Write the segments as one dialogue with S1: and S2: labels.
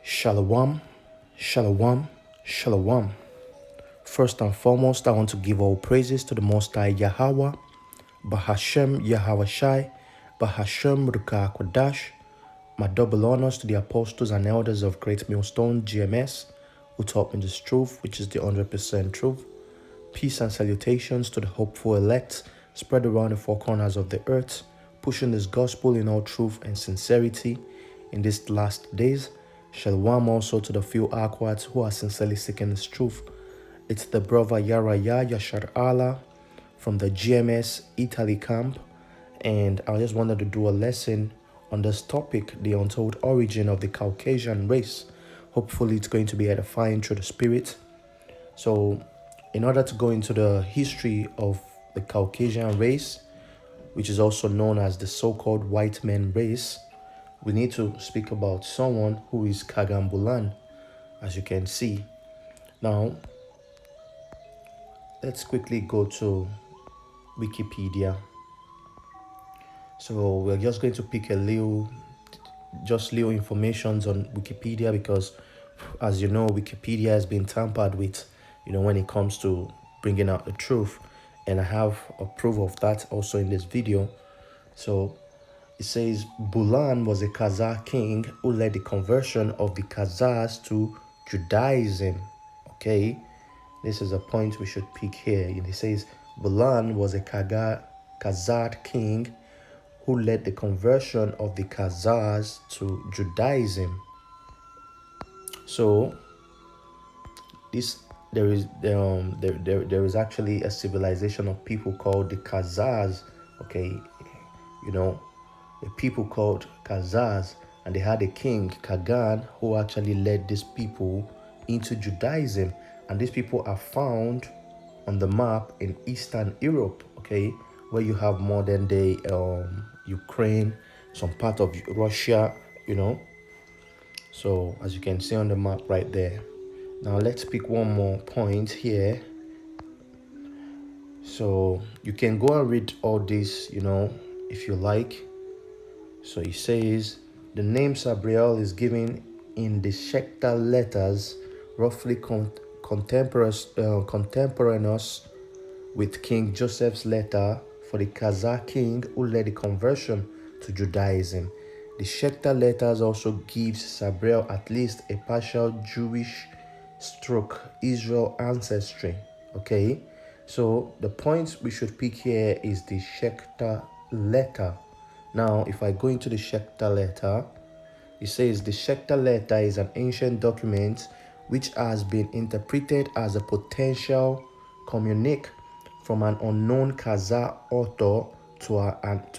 S1: Shalom, shalom, shalom. First and foremost, I want to give all praises to the Most High YAHAWAH, BaHa YAHAWASHI, BaHa QADASH. My double honors to the apostles and elders of Great Millstone, GMS, who taught me this truth, which is the 100% truth. Peace and salutations to the hopeful elect spread around the four corners of the earth, pushing this gospel in all truth and sincerity in these last days. Shalom also to the few AHCH who are sincerely seeking this truth. It's the brother Yashar Allah from the GMS Italy camp, and I just wanted to do a lesson on this topic, the untold origin of the Caucasian race. Hopefully it's going to be edifying through the spirit. So in order to go into the history of the Caucasian race, which is also known as the so-called white man race, we need to speak about someone who is Kagambulan, as you can see. Now, let's quickly go to Wikipedia. So we're just going to pick little information on Wikipedia because, as you know, Wikipedia has been tampered with, when it comes to bringing out the truth. And I have a proof of that also in this video. So it says Bulan was a Khazar king who led the conversion of the Khazars to Judaism. Okay, this is a point we should pick here. It says Bulan was a Khazar king who led the conversion of the Khazars to Judaism. So there is actually a civilization of people called the Khazars. Okay, the people called Khazars, and they had a king, Kagan, who actually led these people into Judaism. And these people are found on the map in Eastern Europe, okay, where you have modern day Ukraine, some part of Russia, So as you can see on the map right there. Now let's pick one more point here. So you can go and read all this, if you like. So he says the name Sabriel is given in the Shekta letters, roughly contemporaneous with King Joseph's letter for the Khazar king who led the conversion to Judaism. The Shekta letters also gives Sabriel at least a partial Jewish/Israel ancestry. Okay, so the point we should pick here is the Shekta letter. Now, if I go into the Shekta letter, it says the Shekta letter is an ancient document which has been interpreted as a potential communique from an unknown Khazar author to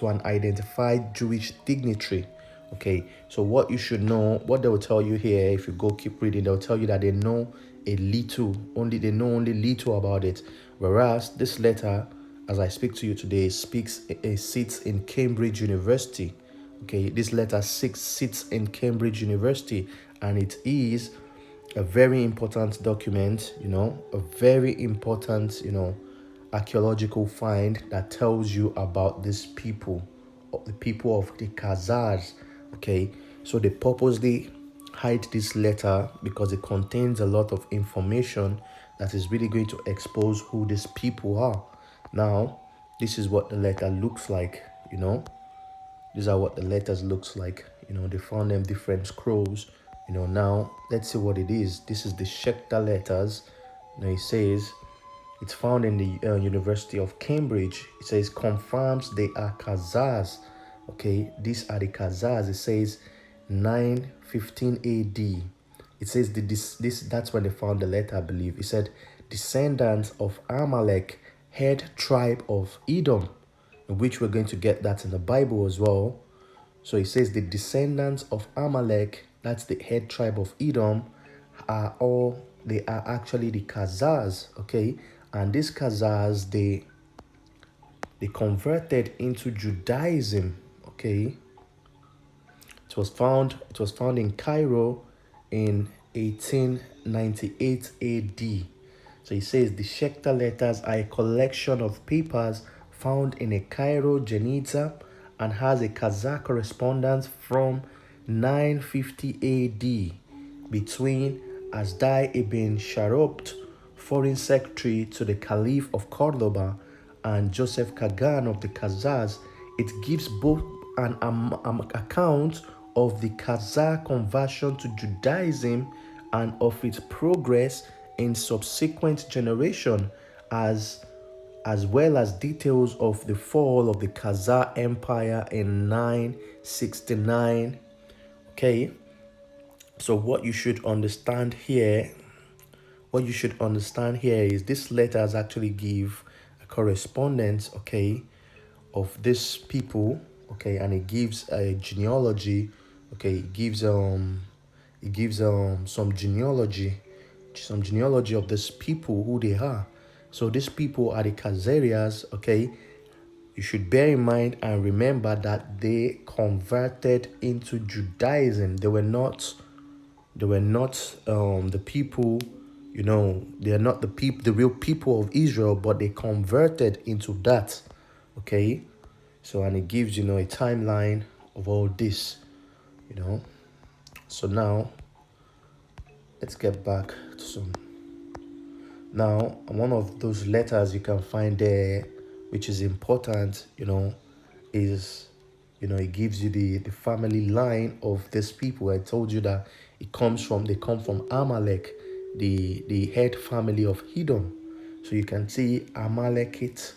S1: an identified Jewish dignitary. Okay, so what you should know, what they will tell you here, if you keep reading, they'll tell you that they know only little about it. Whereas this letter, as I speak to you today, sits in Cambridge University. Okay, this letter sits in Cambridge University, and it is a very important document, a very important, archaeological find that tells you about these people, the people of the Khazars. Okay, so they purposely hide this letter because it contains a lot of information that is really going to expose who these people are. Now, this is what the letter looks like, These are what the letters looks like, They found them different scrolls, Now, let's see what it is. This is the Shekta letters. Now, it says it's found in the University of Cambridge. It says confirms they are Khazars. Okay, these are the Khazars. It says 915 AD. It says that's when they found the letter, I believe. It said descendants of Amalek, head tribe of Edom, in which we're going to get that in the Bible as well. So it says the descendants of Amalek, that's the head tribe of Edom, are actually the Khazars, okay? And these Khazars, they converted into Judaism, okay? It was found in Cairo in 1898 AD. So it says the Shekta letters are a collection of papers found in a Cairo Geniza and has a Khazar correspondence from 950 AD between Asdai ibn Sharopt, foreign secretary to the Caliph of Cordoba, and Joseph Kagan of the Khazars. It gives both an account of the Khazar conversion to Judaism and of its progress in subsequent generation, as well as details of the fall of the Khazar Empire in 969. Okay, so what you should understand here is this letters actually give a correspondence, okay, of this people, okay, and it gives a genealogy, okay, it gives some genealogy of these people, who they are. So these people are the Khazarians, okay. You should bear in mind and remember that they converted into Judaism. They were not the people, they are not the real people of Israel, but they converted into that, okay. So, and it gives, a timeline of all this, So now, let's get back to some. Now, one of those letters you can find there, which is important, is, it gives you the family line of these people. I told you that they come from Amalek, the head family of Edom. So you can see Amalekite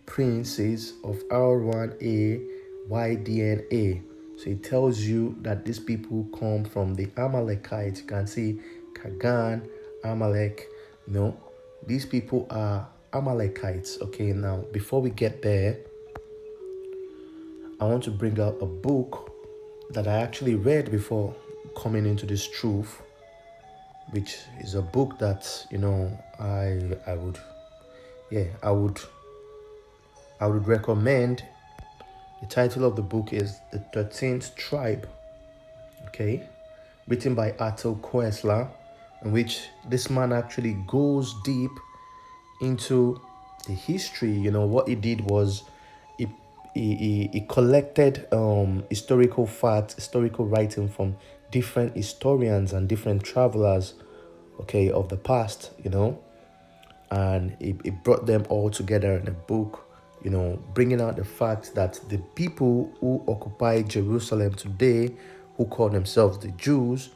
S1: princes of R1A, YDNA. So it tells you that these people come from the Amalekites. You can see Kagan, Amalek, these people are Amalekites. Okay, now before we get there, I want to bring out a book that I actually read before coming into this truth, which is a book that I would recommend. The title of the book is The 13th Tribe, okay, written by Atul Koesla, in which this man actually goes deep into the history. What he did was he collected historical facts, historical writing from different historians and different travelers, okay, of the past, and he brought them all together in a book, bringing out the fact that the people who occupy Jerusalem today, who call themselves the Jews,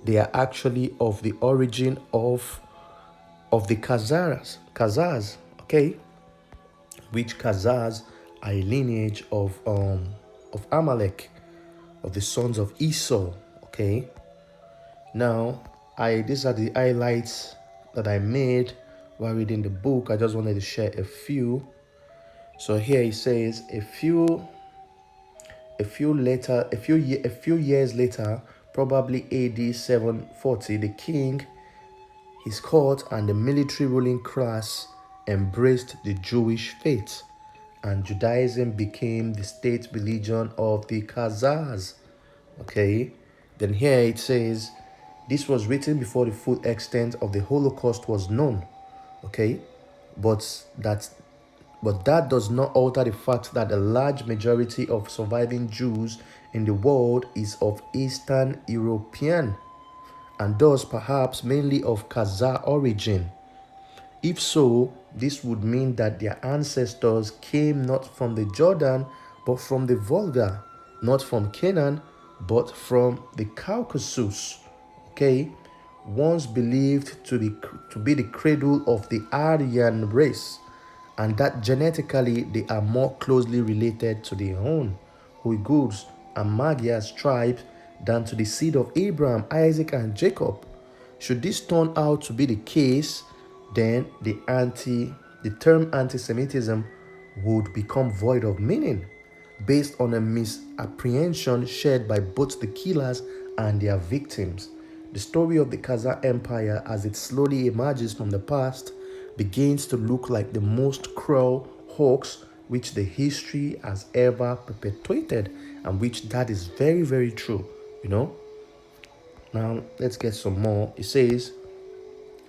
S1: they are actually of the origin of the Khazars, okay, which Khazars are a lineage of Amalek, of the sons of Esau, okay. Now, these are the highlights that I made while reading the book. I just wanted to share a few. So here it says a few years later, probably AD 740, the king, his court, and the military ruling class embraced the Jewish faith, and Judaism became the state religion of the Khazars. Okay, then here it says this was written before the full extent of the Holocaust was known. Okay, but that does not alter the fact that a large majority of surviving Jews in the world is of Eastern European, and thus perhaps mainly of Khazar origin. If so, this would mean that their ancestors came not from the Jordan, but from the Volga, not from Canaan, but from the Caucasus, okay, once believed to be the cradle of the Aryan race, and that genetically they are more closely related to the Hun, Uyghurs, and Magyars tribes than to the seed of Abraham, Isaac, and Jacob. Should this turn out to be the case, then the term anti-Semitism would become void of meaning, based on a misapprehension shared by both the killers and their victims. The story of the Khazar Empire, as it slowly emerges from the past, begins to look like the most cruel hoax which the history has ever perpetuated, and which that is very, very true, Now, let's get some more. It says,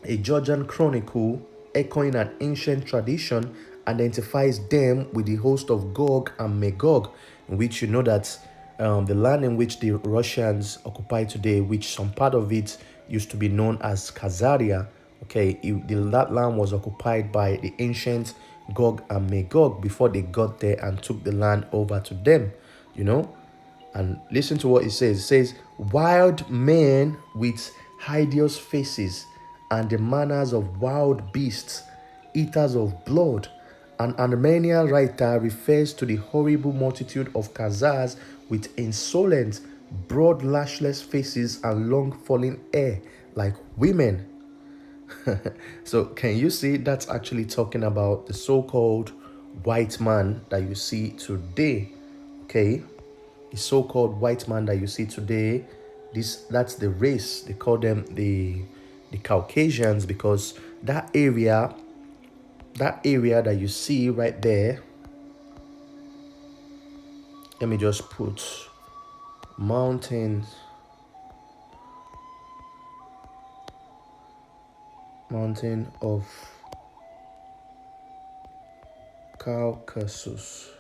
S1: a Georgian chronicle, echoing an ancient tradition, identifies them with the host of Gog and Magog, in which that the land in which the Russians occupy today, which some part of it used to be known as Khazaria. Okay, that land was occupied by the ancient Gog and Magog before they got there and took the land over to them, you know. And listen to what it says. It says, wild men with hideous faces and the manners of wild beasts, eaters of blood. An Armenian writer refers to the horrible multitude of Khazars with insolent, broad lashless faces and long falling hair like women. So can you see that's actually talking about the so-called white man that you see today? Okay, the so-called white man that you see today, that's the race. They call them the Caucasians, because that area that you see right there, let me just put mountain of Caucasus.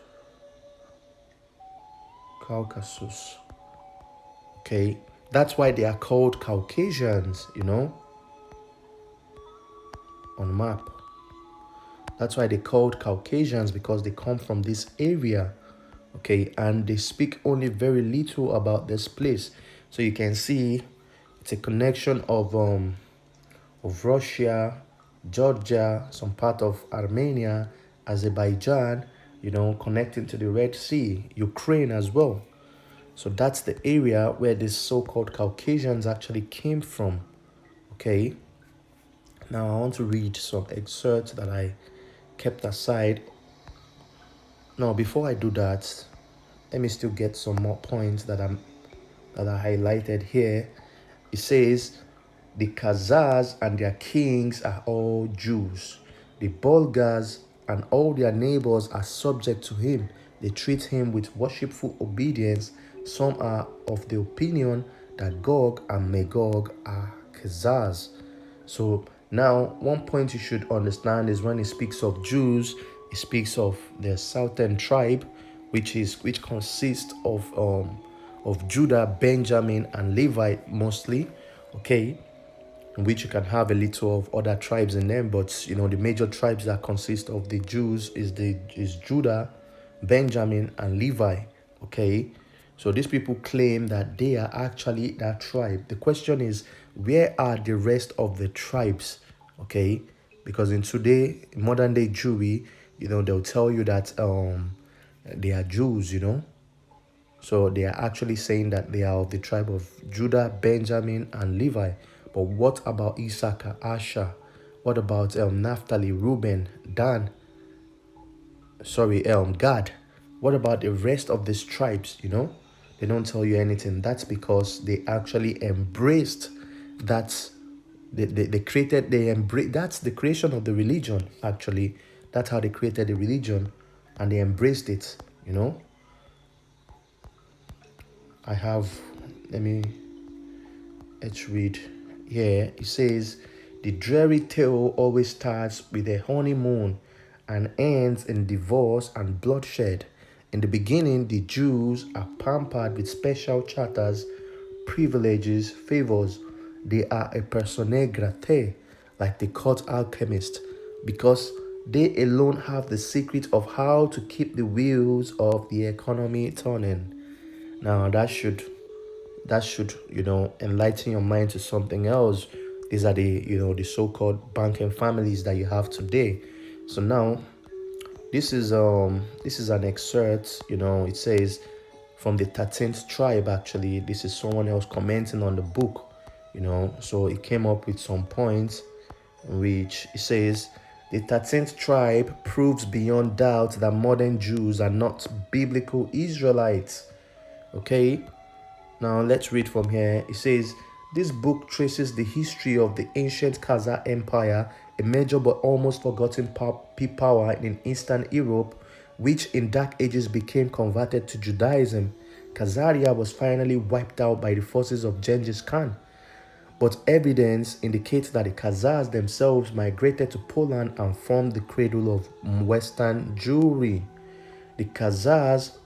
S1: Okay, that's why they are called Caucasians, you know, on map. That's why they called Caucasians, because they come from this area. Okay, and they speak only very little about this place. So you can see it's a connection of Russia, Georgia, some part of Armenia, Azerbaijan, you know, connecting to the Red Sea, Ukraine as well. So that's the area where these so-called Caucasians actually came from. Okay, now I want to read some excerpts that I kept aside. Now, before I do that, let me still get some more points that are highlighted here. It says, the Khazars and their kings are all Jews. The Bulgars and all their neighbors are subject to him. They treat him with worshipful obedience. Some are of the opinion that Gog and Magog are Khazars. So now, one point you should understand is when he speaks of Jews, he speaks of the southern tribe, which consists of Judah, Benjamin, and Levi mostly. Okay, in which you can have a little of other tribes in them, but you know the major tribes that consist of the Jews is Judah, Benjamin, and Levi. Okay, so these people claim that they are actually that tribe. The question is, where are the rest of the tribes? Okay, because in modern day Jewry, you know, they'll tell you that they are Jews, you know. So they are actually saying that they are of the tribe of Judah, Benjamin, and Levi. But what about Issachar, Asher? What about Naphtali, Reuben, Dan? Gad? What about the rest of these tribes? You know, they don't tell you anything. That's because they actually embraced that. They created. That's the creation of the religion. Actually, that's how they created the religion, and they embraced it. You know. Let's read here. It says, the dreary tale always starts with a honeymoon and ends in divorce and bloodshed. In the beginning, the Jews are pampered with special charters, privileges, favors. They are a persona grata, like the court alchemist, because they alone have the secret of how to keep the wheels of the economy turning. Now that should you know, enlighten your mind to something else. These are the so-called banking families that you have today. So now this is an excerpt. You know, it says from the 13th tribe. Actually, this is someone else commenting on the book. You know, so it came up with some points, which it says, the 13th tribe proves beyond doubt that modern Jews are not biblical Israelites. Okay, now let's read from here. It says, this book traces the history of the ancient Khazar Empire, a major but almost forgotten power in Eastern Europe, which in Dark Ages became converted to Judaism. Khazaria was finally wiped out by the forces of Genghis Khan, but evidence indicates that the Khazars themselves migrated to Poland and formed the cradle of Western Jewry. The Khazars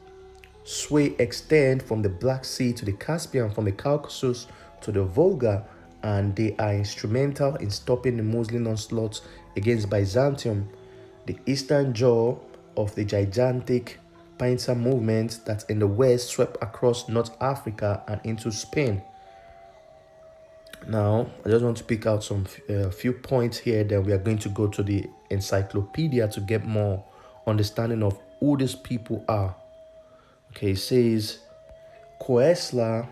S1: sway extend from the Black Sea to the Caspian, from the Caucasus to the Volga, and they are instrumental in stopping the Muslim onslaught against Byzantium, the eastern jaw of the gigantic pincer movement that in the west swept across North Africa and into Spain. Now, I just want to pick out some few points here. Then we are going to go to the encyclopedia to get more understanding of who these people are. Okay, it says Koestler,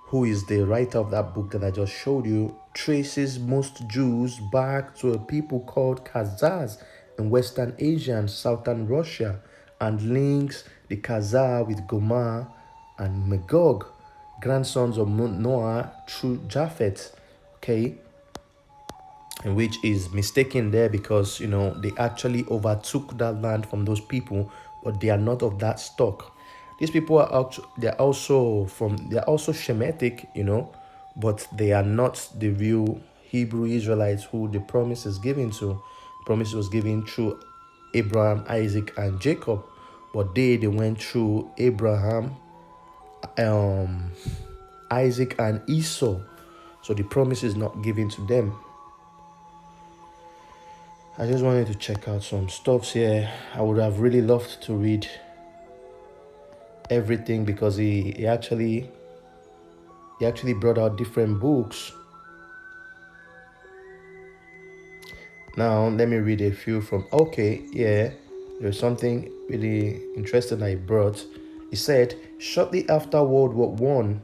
S1: who is the writer of that book that I just showed you, traces most Jews back to a people called Khazars in Western Asia and Southern Russia, and links the Khazar with Gomer and Magog, grandsons of Noah through Japheth. Okay, and which is mistaken there because, you know, they actually overtook that land from those people, but they are not of that stock. These people are they're also Shemitic, you know, but they are not the real Hebrew Israelites who the promise is given to. The promise was given through Abraham, Isaac, and Jacob, but they went through Abraham, Isaac, and Esau. So the promise is not given to them. I just wanted to check out some stuffs here. I would have really loved to read everything because he actually brought out different books. Now let me read a few from there's something really interesting I brought. He said, shortly after World War I,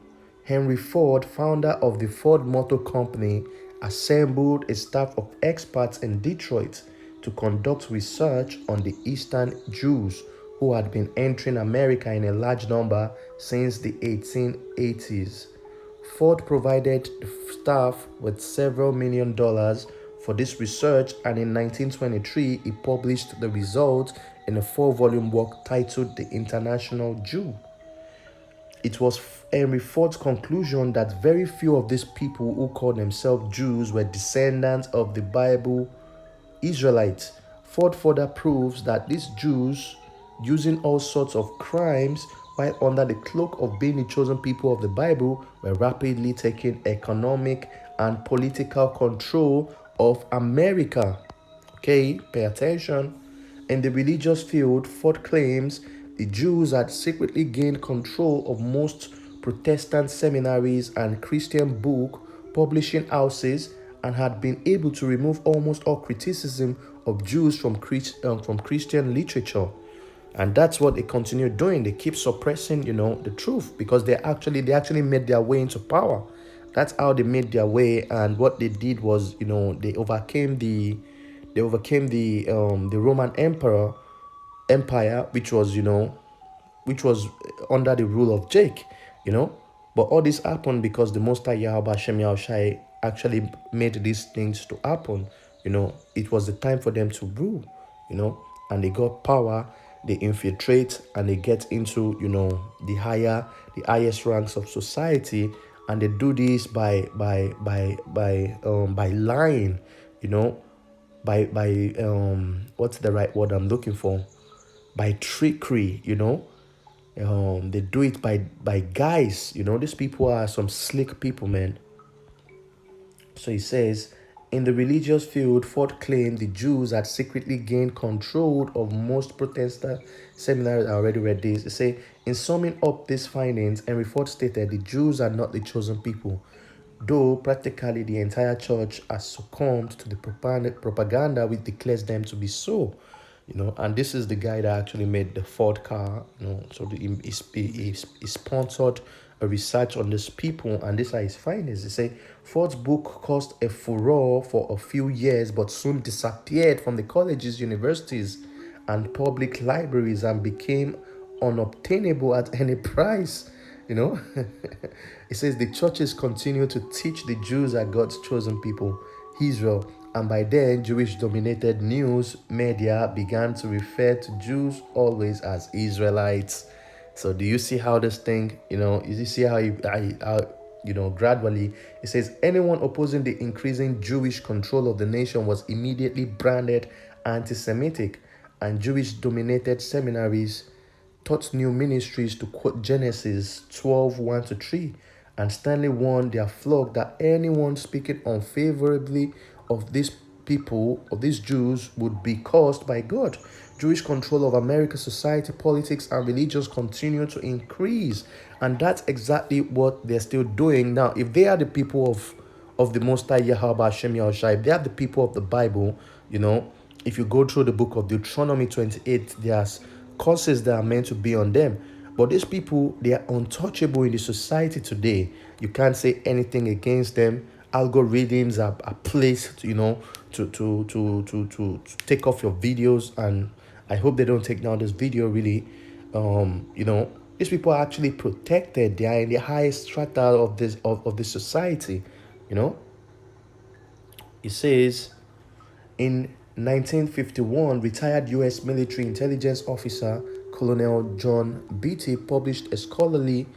S1: Henry Ford, founder of the Ford Motor Company, assembled a staff of experts in Detroit to conduct research on the Eastern Jews who had been entering America in a large number since the 1880s. Ford provided the staff with several $1 million for this research, and in 1923 he published the results in a 4-volume work titled The International Jew. It was Henry Ford's conclusion that very few of these people who called themselves Jews were descendants of the Bible Israelites. Ford further proves that these Jews, using all sorts of crimes while under the cloak of being the chosen people of the Bible, were rapidly taking economic and political control of America. Okay, pay attention. In the religious field, Ford claims the Jews had secretly gained control of most Protestant seminaries and Christian book publishing houses and had been able to remove almost all criticism of Jews from Christian literature. And that's what they continue doing. They keep suppressing, you know, the truth because they actually made their way into power. That's how they made their way. And what they did was, you know, they overcame the Roman Empire, which was under the rule of Jake, you know. But all this happened because the Most High YAHAWASHI actually made these things to happen. You know, it was the time for them to rule, you know, and they got power, they infiltrate, and they get into, you know, the highest ranks of society, and they do this by lying, you know, by what's the right word I'm looking for? By trickery, you know. They do it by guys, you know. These people are some slick people, man. So he says, in the religious field, Ford claimed the Jews had secretly gained control of most Protestant seminaries. I already read this. He say, in summing up these findings, Henry Ford stated the Jews are not the chosen people, though practically the entire church has succumbed to the propaganda which declares them to be so. You know, and this is the guy that actually made the Ford car, you know. So he sponsored a research on these people, and these are his findings. He say Ford's book caused a furore for a few years, but soon disappeared from the colleges, universities, and public libraries and became unobtainable at any price. You know, it says the churches continue to teach the Jews are God's chosen people, Israel. And by then, Jewish-dominated news media began to refer to Jews always as Israelites. So do you see how this thing, you know, you see how gradually, it says anyone opposing the increasing Jewish control of the nation was immediately branded anti-Semitic, and Jewish-dominated seminaries taught new ministries to quote Genesis 12:1-3, and sternly warned their flock that anyone speaking unfavorably of these people, of these Jews, would be cursed by God. Jewish control of America's society, politics, and religions continue to increase, and that's exactly what they're still doing now. If they are the people of the Most High Yahweh Hashem Yahushua, if they are the people of the Bible, if you go through the book of Deuteronomy 28, there's curses that are meant to be on them. But these people, they are untouchable in the society today. You can't say anything against them. Algorithms are placed, to take off your videos, and I hope they don't take down this video really. These people are actually protected. They are in the highest strata of this society. It says in 1951, retired U.S. military intelligence officer Colonel John Beatty published a scholarly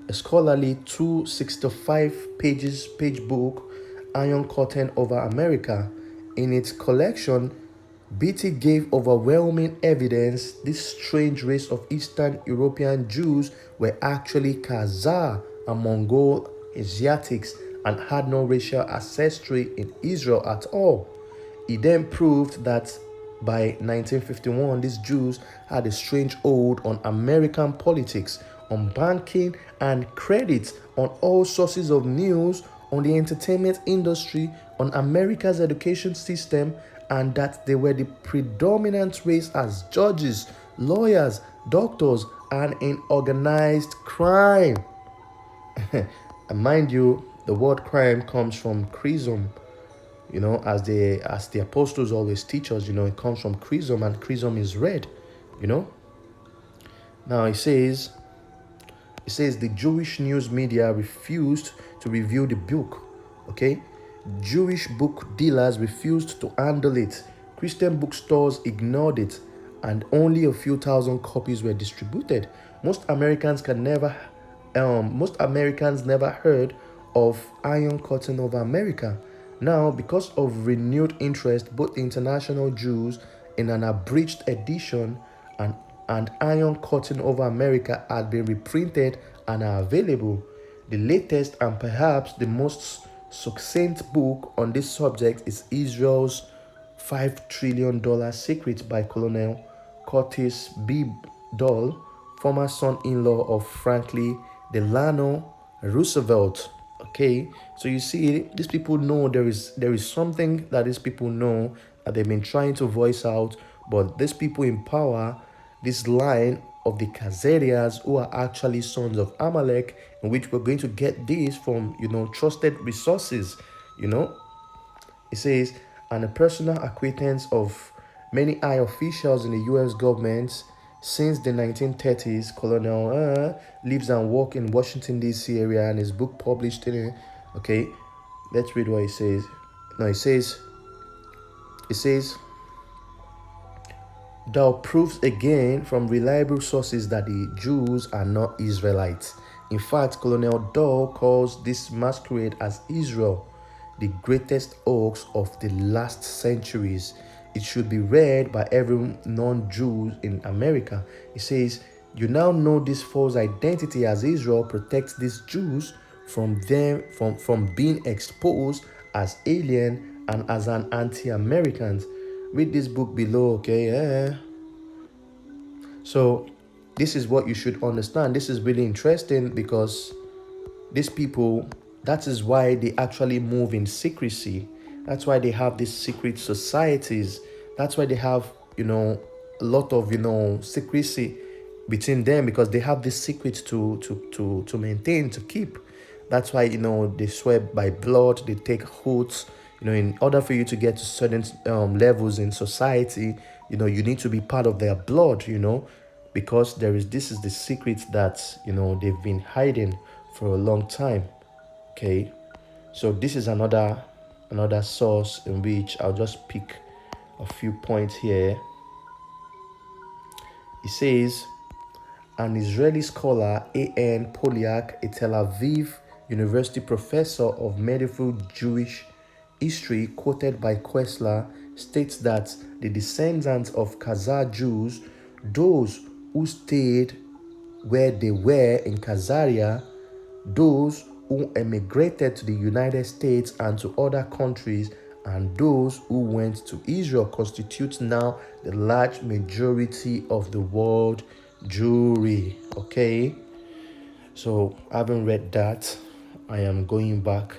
S1: 265-page book, Iron Curtain Over America. In its collection, Beatty gave overwhelming evidence this strange race of Eastern European Jews were actually Khazar and Mongol Asiatics and had no racial ancestry in Israel at all. He then proved that by 1951, these Jews had a strange hold on American politics, on banking and credit, on all sources of news, on the entertainment industry, on America's education system, and that they were the predominant race as judges, lawyers, doctors, and in organized crime. And mind you, the word crime comes from chrism. As the apostles always teach us, it comes from chrism, and chrism is red. Now it says the Jewish news media refused to review the book. Okay, Jewish book dealers refused to handle it. Christian bookstores ignored it, and only a few thousand copies were distributed. Most Americans never heard of Iron Curtain Over America. Now, because of renewed interest, both international Jews in an abridged edition and Iron Curtain Over America had been reprinted and are available. The latest and perhaps the most succinct book on this subject is Israel's $5 trillion Secret by Colonel Curtis B. Dole, former son-in-law of Franklin Delano Roosevelt. Okay, so you see, these people know there is something that these people know that they've been trying to voice out, but these people in power, this line of the Khazarians, who are actually sons of Amalek, in which we're going to get this from trusted resources. It says, and a personal acquaintance of many high officials in the U.S. government since the 1930s, Colonel lives and works in Washington, D.C. area, and his book published in it. Okay, let's read what it says. No, it says, thou proves again from reliable sources that the Jews are not Israelites. In fact, Colonel Dole calls this masquerade as Israel the greatest hoax of the last centuries. It should be read by every non-Jew in America. It says, you now know this false identity as Israel protects these Jews from being exposed as alien and as an anti-Americans. Read this book below, okay? So this is what you should understand. This is really interesting because these people, that is why they actually move in secrecy. That's why they have these secret societies. That's why they have, a lot of, secrecy between them, because they have this secret to maintain, to keep. That's why, they swear by blood, they take oaths. In order for you to get to certain levels in society, you need to be part of their blood, because this is the secret that, they've been hiding for a long time. Okay. So this is another source in which I'll just pick a few points here. It says, an Israeli scholar, A.N. Polyak, a Tel Aviv University professor of medieval Jewish history, quoted by Questler, states that the descendants of Khazar Jews, those who stayed where they were in Khazaria, those who emigrated to the United States and to other countries, and those who went to Israel constitute now the large majority of the world Jewry. Okay, so having read that, I am going back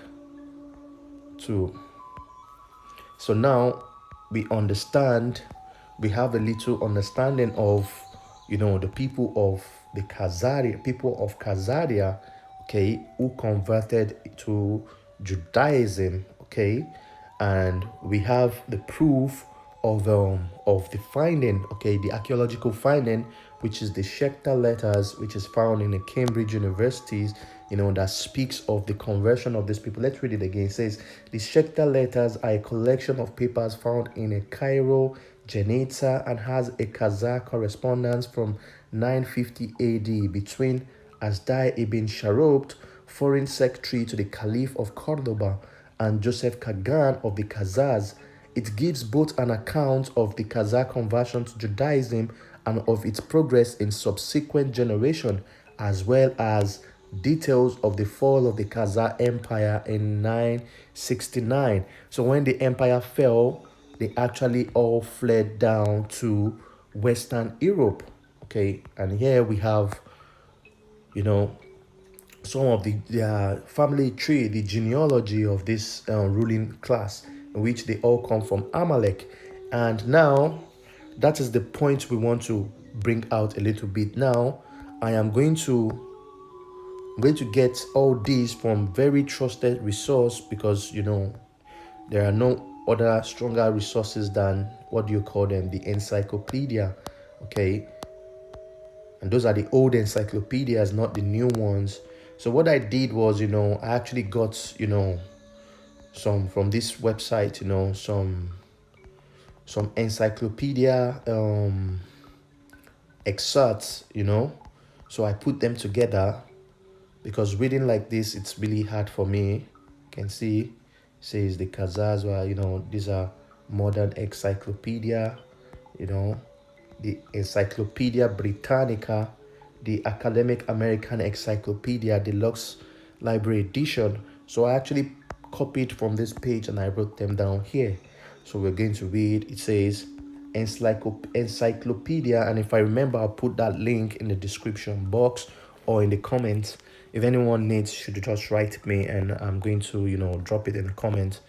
S1: to. So now we understand, we have a little understanding of, the people of the Khazaria, okay, who converted to Judaism, okay, and we have the proof of the finding, okay, the archaeological finding, which is the Schechter letters, which is found in the Cambridge universities, that speaks of the conversion of these people. Let's read it again. It says, the Schechter letters are a collection of papers found in a Cairo Geneta and has a Khazar correspondence from 950 AD between Asdai ibn Sharopt, foreign secretary to the Caliph of Cordoba, and Joseph Kagan of the Khazars. It gives both an account of the Khazar conversion to Judaism and of its progress in subsequent generation, as well as details of the fall of the Khazar Empire in 969. So when the empire fell, they actually all fled down to Western Europe. Okay, and here we have, some of the family tree, the genealogy of this ruling class, in which they all come from Amalek. And now, that is the point we want to bring out a little bit. Now, I'm going to get all these from very trusted resource, because there are no other stronger resources than, what do you call them, the encyclopedia. Okay, and those are the old encyclopedias, not the new ones. So what I did was, I actually got, some from this website, some encyclopedia excerpts, so I put them together, because reading like this, it's really hard for me. You can see, it says the Khazars were, these are modern encyclopedia, the Encyclopedia Britannica, the Academic American Encyclopedia Deluxe Library Edition. So I actually copied from this page and I wrote them down here. So we're going to read. It says encyclopedia, and if I remember, I'll put that link in the description box or in the comments. If anyone needs, should just write me and I'm going to drop it in the comments.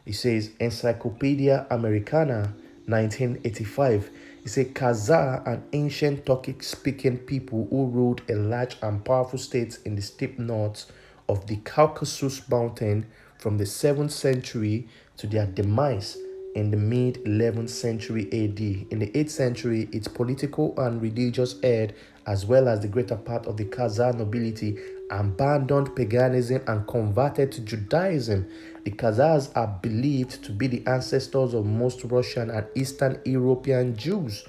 S1: It says Encyclopedia Americana 1985. It says Khazar, an ancient Turkic-speaking people who ruled a large and powerful state in the steep north of the Caucasus Mountain from the 7th century to their demise in the mid-11th century AD. In the 8th century, its political and religious head, as well as the greater part of the Khazar nobility, abandoned paganism and converted to Judaism. The Khazars are believed to be the ancestors of most Russian and Eastern European Jews.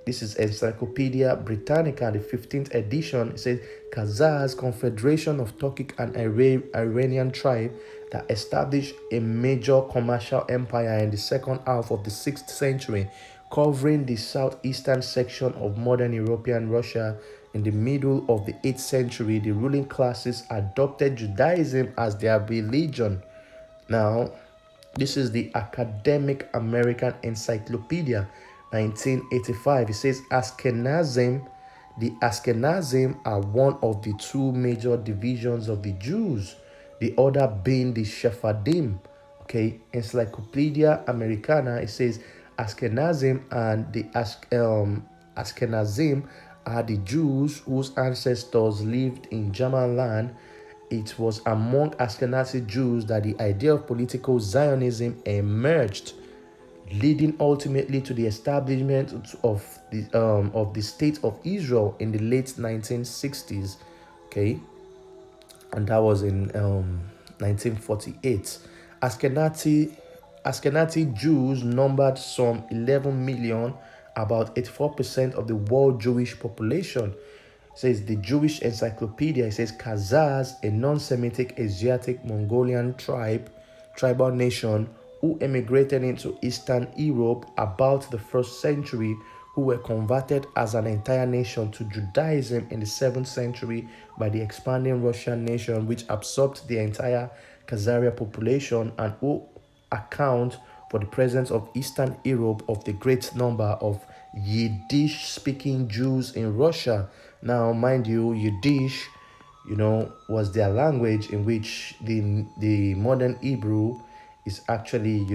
S1: This is Encyclopedia Britannica, the 15th edition. It says, Khazars, confederation of Turkic and Iranian tribe that established a major commercial empire in the second half of the 6th century, covering the southeastern section of modern European Russia. In the middle of the 8th century, the ruling classes adopted Judaism as their religion. Now, this is the Academic American Encyclopedia, 1985. It says Ashkenazim. The Ashkenazim are one of the two major divisions of the Jews, the other being the Sephardim. Okay, Encyclopedia Americana, it says Ashkenazim, and the Ashkenazim are the Jews whose ancestors lived in German land. It was among Ashkenazi Jews that the idea of political Zionism emerged, leading ultimately to the establishment of the state of Israel in the late 1960s. Okay, and that was in 1948. Ashkenazi Jews numbered some 11 million, about 84% of the world Jewish population. It says the Jewish Encyclopedia, it says Khazars, a non-Semitic Asiatic Mongolian tribal nation who emigrated into Eastern Europe about the 1st century, who were converted as an entire nation to Judaism in the 7th century by the expanding Russian nation, which absorbed the entire Khazaria population, and who account for the presence of Eastern Europe of the great number of Yiddish-speaking Jews in Russia. Now, mind you, Yiddish, was their language, in which the modern Hebrew is actually,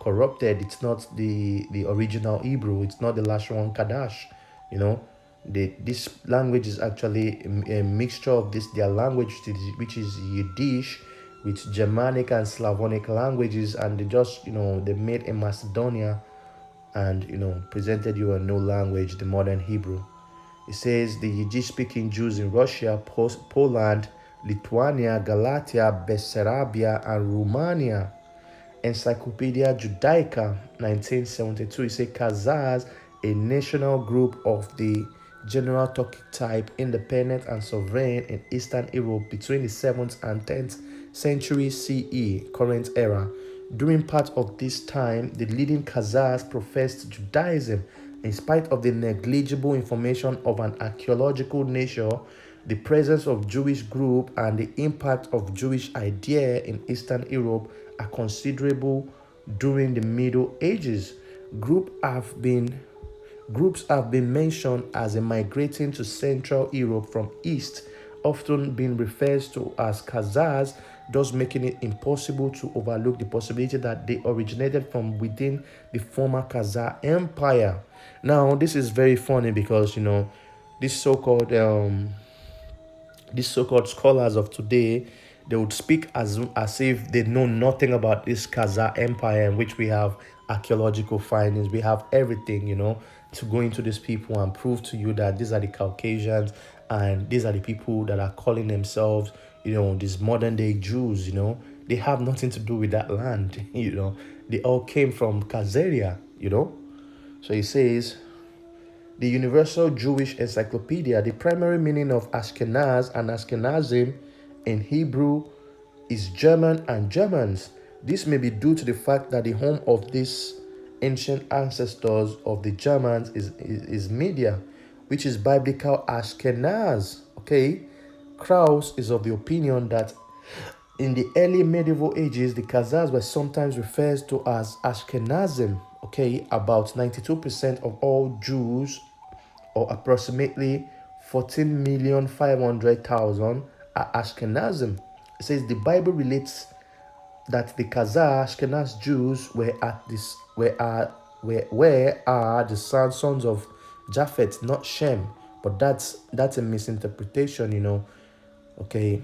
S1: corrupted. It's not the original Hebrew. It's not the Lashon QADASH. This language is actually a mixture of their language, which is Yiddish, with Germanic and Slavonic languages, and they made in Macedonia, and presented you a new language, the modern Hebrew. It says the Yiddish-speaking Jews in Russia, Poland, Lithuania, Galatia, Bessarabia, and Romania. Encyclopedia Judaica, 1972. It says Khazars, a national group of the general Turkic type, independent and sovereign in Eastern Europe between the 7th and 10th century CE, current era. During part of this time, the leading Khazars professed Judaism. In spite of the negligible information of an archaeological nature, the presence of Jewish group and the impact of Jewish idea in Eastern Europe are considerable during the Middle Ages. Groups have been mentioned as migrating to Central Europe from East, often being referred to as Khazars, thus making it impossible to overlook the possibility that they originated from within the former Khazar Empire. Now, this is very funny because, these so-called scholars of today, they would speak as if they know nothing about this Khazar Empire, in which we have archaeological findings, we have everything, to go into these people and prove to you that these are the Caucasians, and these are the people that are calling themselves, these modern day Jews. They have nothing to do with that land. They all came from Khazaria. So it says, the Universal Jewish Encyclopedia, the primary meaning of Ashkenaz and Ashkenazim in Hebrew is German and Germans. This may be due to the fact that the home of these ancient ancestors of the Germans is Media, which is biblical Ashkenaz. Okay, Krauss is of the opinion that in the early medieval ages, the Khazars were sometimes referred to as Ashkenazim. Okay, about 92% of all Jews, or approximately 14,500,000, are Ashkenazim. It says the Bible relates that the Khazar Ashkenaz Jews were the sons of Japheth, not Shem. But that's a misinterpretation, Okay,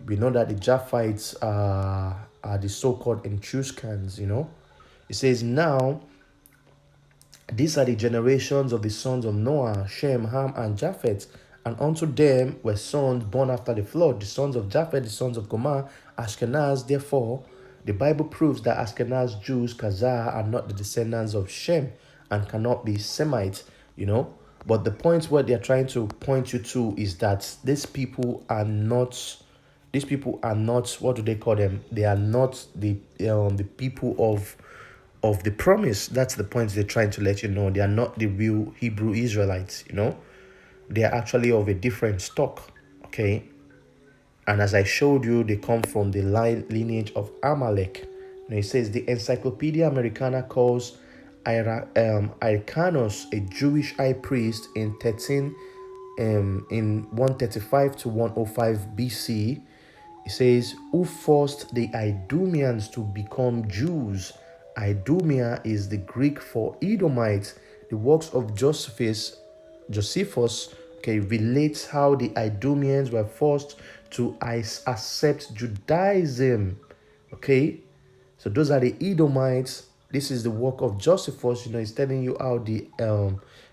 S1: we know that the Japhites are the so-called Etruscans, It says, now, these are the generations of the sons of Noah, Shem, Ham, and Japheth, and unto them were sons born after the flood, the sons of Japheth, the sons of Gomer, Ashkenaz. Therefore, the Bible proves that Ashkenaz Jews, Khazar, are not the descendants of Shem and cannot be Semites, But the point what they're trying to point you to is that these people are not, what do they call them? They are not the people of the promise. That's the point they're trying to let you know. They are not the real Hebrew Israelites, They are actually of a different stock, okay? And as I showed you, they come from the lineage of Amalek. It says the Encyclopedia Americana calls Hyrcanus a Jewish high priest in 135 to 105 BC. It says, who forced the Idumeans to become Jews. Idumea is the Greek for Edomites. The works of Josephus, relates how the Idumeans were forced to accept Judaism. Okay, so those are the Edomites. This is the work of Josephus. It's telling you how the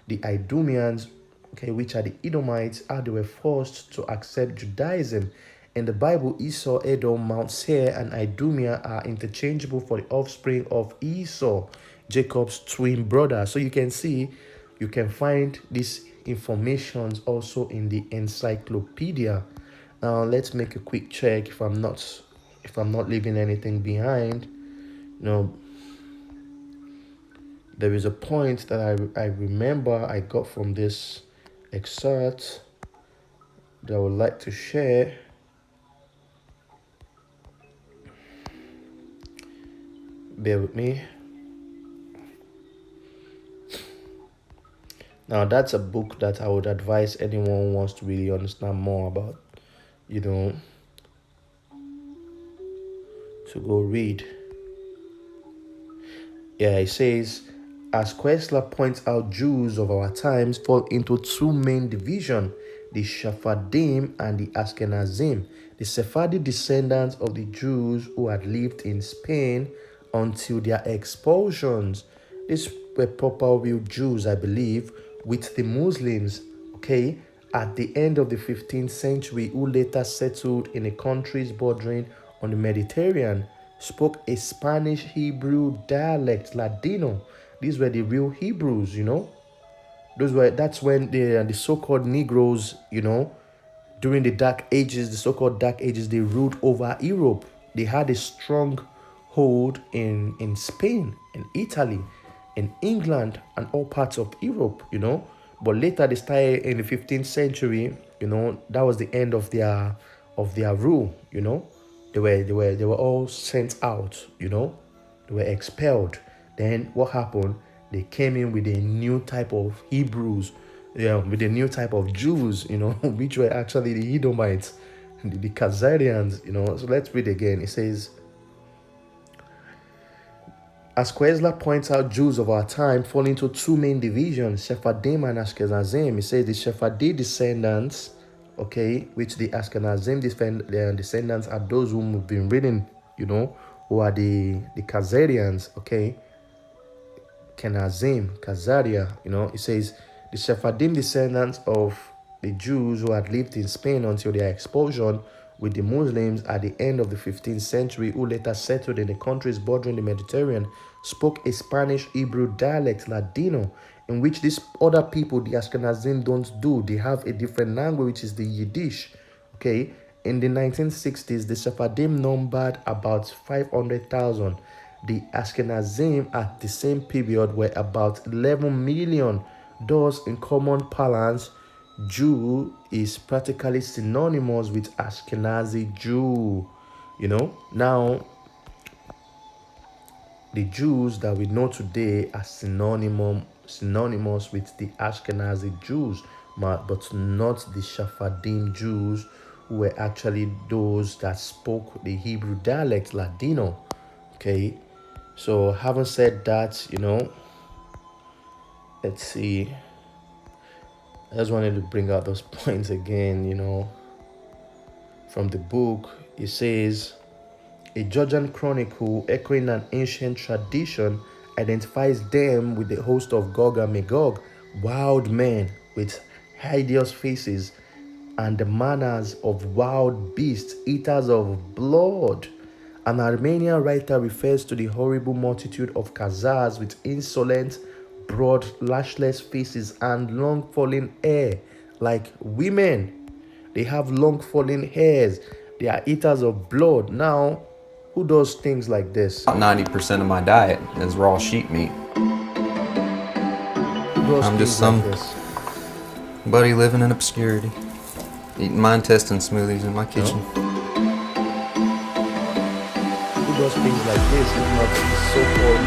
S1: Idumeans, which are the Edomites, how they were forced to accept Judaism. In the Bible, Esau, Edom, Mount Seir, and Idumea are interchangeable for the offspring of Esau, Jacob's twin brother. So you can see, you can find this information also in the encyclopedia. Now let's make a quick check if I'm not leaving anything behind. there is a point that I remember I got from this excerpt that I would like to share. Bear with me. Now, that's a book that I would advise anyone who wants to really understand more about, you know, to go read. Yeah, it says, as Questler points out, Jews of our times fall into two main divisions, the Sephardim and the Ashkenazim. The Sephardi descendants of the Jews who had lived in Spain until their expulsions. These were proper real Jews, I believe, with the Muslims, okay, at the end of the 15th century, who later settled in the countries bordering on the Mediterranean, spoke a Spanish Hebrew dialect, Ladino. These were the real Hebrews, you know. That's when the so-called Negroes, you know, during the Dark Ages, the so-called Dark Ages, they ruled over Europe. They had a strong hold in Spain, in Italy, in England, and all parts of Europe, you know. But later they started in the 15th century, you know, that was the end of their rule, you know. They were all sent out, you know. They were expelled. Then what happened? They came in with a new type of Hebrews, yeah, with a new type of Jews, you know, which were actually the Edomites, the Khazarians, you know. So let's read again. It says, as Questler points out, Jews of our time fall into two main divisions, Sephardim and Ashkenazim. He says the Sephardi descendants, okay, which the Ashkenazim descendants are those whom we've been reading, you know, who are the Khazarians, okay, Kenazim, Khazaria, you know. It says the Sephardim descendants of the Jews who had lived in Spain until their expulsion with the Muslims at the end of the 15th century, who later settled in the countries bordering the Mediterranean, spoke a Spanish Hebrew dialect, Ladino, in which these other people, the Ashkenazim, don't do. They have a different language, which is the Yiddish. Okay, in the 1960s, the Sephardim numbered about 500,000. The Ashkenazim at the same period were about 11 million. Thus, in common parlance, Jew is practically synonymous with Ashkenazi Jew. You know, now the Jews that we know today are synonymous with the Ashkenazi Jews, but not the Sephardim Jews, who were actually those that spoke the Hebrew dialect, Ladino. Okay, so having said that, you know, let's see. I just wanted to bring out those points again, you know. From the book, it says, a Georgian chronicle echoing an ancient tradition identifies them with the host of Gog and Magog, wild men with hideous faces and the manners of wild beasts, eaters of blood. An Armenian writer refers to the horrible multitude of Khazars with insolent, broad, lashless faces and long falling hair, like women. They have long falling hairs. They are eaters of blood. Now, who does things like this?
S2: About 90% of my diet is raw sheep meat. I'm just some buddy living in obscurity, eating my intestine smoothies in my kitchen.
S1: Who does things like this if not the so-called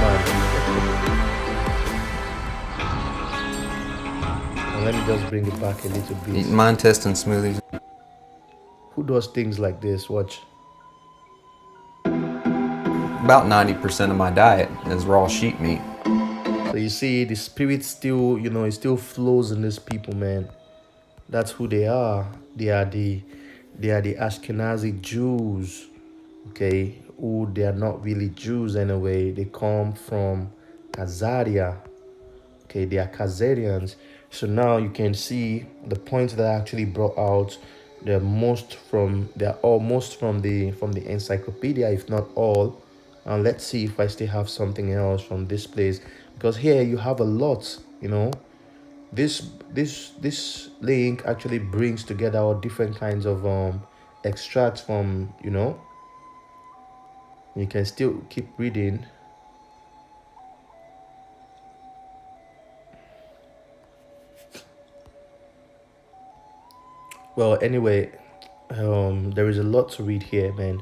S1: man? And let me just bring it back a little bit.
S2: Eating my intestine smoothies.
S1: Who does things like this? Watch.
S2: About 90% of my diet is raw sheep meat.
S1: So you see, the spirit still, you know, it still flows in these people, man. That's who they are. They are the Ashkenazi Jews, okay? Who they are not really Jews anyway. They come from Khazaria, okay? They are Khazarians. So now you can see the points that I actually brought out. They're almost from the encyclopedia, if not all. And let's see if I still have something else from this place, because here you have a lot, you know. This link actually brings together all different kinds of extracts from, you know. You can still keep reading. Well, anyway, there is a lot to read here, man,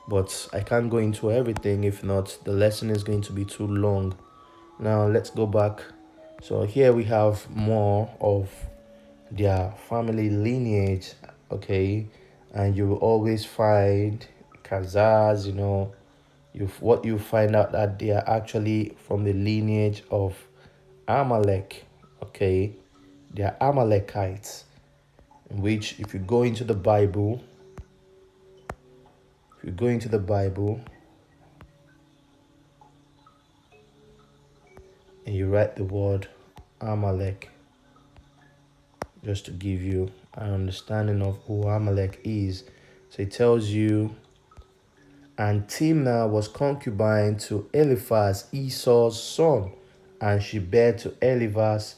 S1: but I can't go into everything. If not, the lesson is going to be too long. Now let's go back. So here we have more of their family lineage, okay, and you will always find Khazars, what you find out that they are actually from the lineage of Amalek, okay, they are Amalekites, in which if you go into the Bible, and you write the word Amalek, just to give you an understanding of who Amalek is. So it tells you, and Timnah was concubine to Eliphaz, Esau's son, and she bare to Eliphaz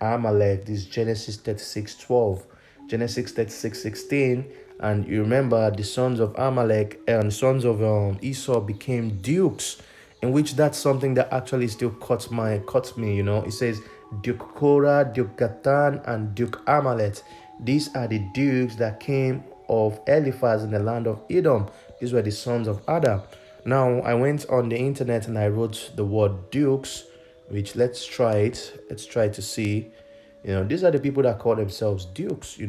S1: Amalek. This is Genesis 36:12. Genesis 36:16. And you remember the sons of Amalek and sons of Esau became dukes, in which that's something that actually still cuts me. It says Duke Korah, Duke Gatan, and Duke Amalek. These are the dukes that came of Eliphaz in the land of Edom. These were the sons of Adam. Now I went on the internet and I wrote the word dukes, which let's try it. Let's try to see. These are the people that call themselves dukes,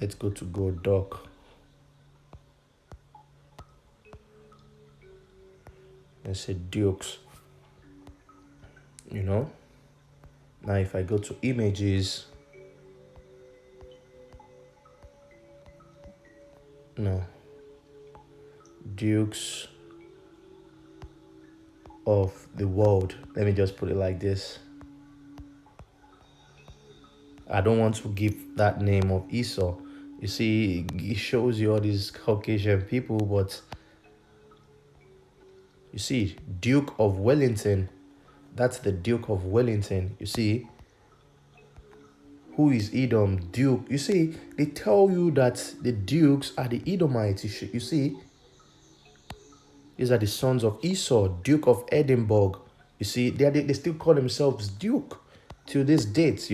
S1: Let's go to Go Doc. Let's say dukes. Now if I go to images, no, dukes of the world. Let me just put it like this. I don't want to give that name of Esau. You see, it shows you all these Caucasian people, but you see, Duke of Wellington, that's the Duke of Wellington. You see, who is Edom? Duke. You see, they tell you that the dukes are the Edomites. You see, these are the sons of Esau, Duke of Edinburgh. You see, they still call themselves Duke to this date,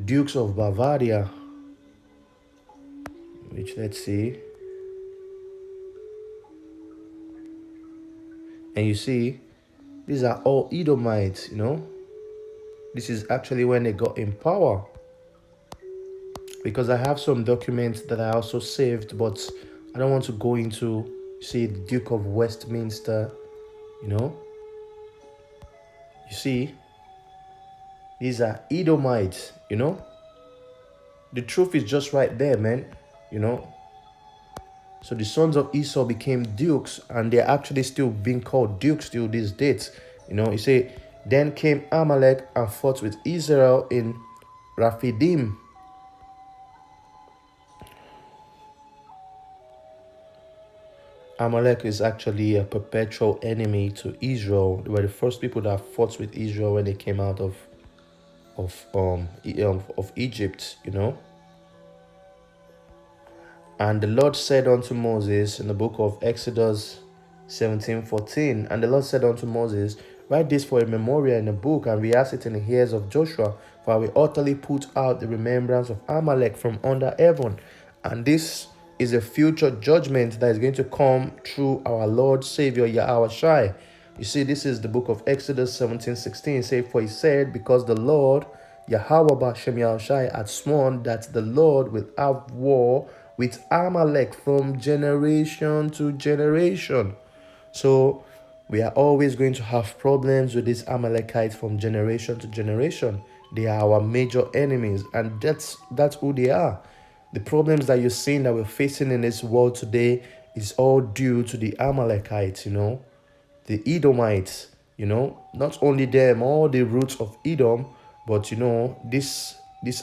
S1: Dukes of Bavaria, which let's see. And you see, these are all Edomites, This is actually when they got in power. Because I have some documents that I also saved, but I don't want to go into, the Duke of Westminster, You see, these are Edomites, The truth is just right there, man, So the sons of Esau became dukes, and they're actually still being called dukes till these dates. You say, then came Amalek and fought with Israel in Raphidim. Amalek is actually a perpetual enemy to Israel. They were the first people that fought with Israel when they came out of Egypt, And the Lord said unto Moses in the book of Exodus 17:14, and the Lord said unto Moses, write this for a memorial in a book, and rehearse it in the ears of Joshua, for I will utterly put out the remembrance of Amalek from under heaven. And this is a future judgment that is going to come through our Lord Savior YAHAWASHI. You see, this is the book of Exodus 17:16. Say, for he said, because the Lord YAHAWAH had sworn that the Lord will have war with Amalek from generation to generation. So we are always going to have problems with these Amalekites from generation to generation. They are our major enemies, and that's who they are. The problems that you're seeing that we're facing in this world today is all due to the Amalekites, the Edomites, not only them, all the roots of Edom, but these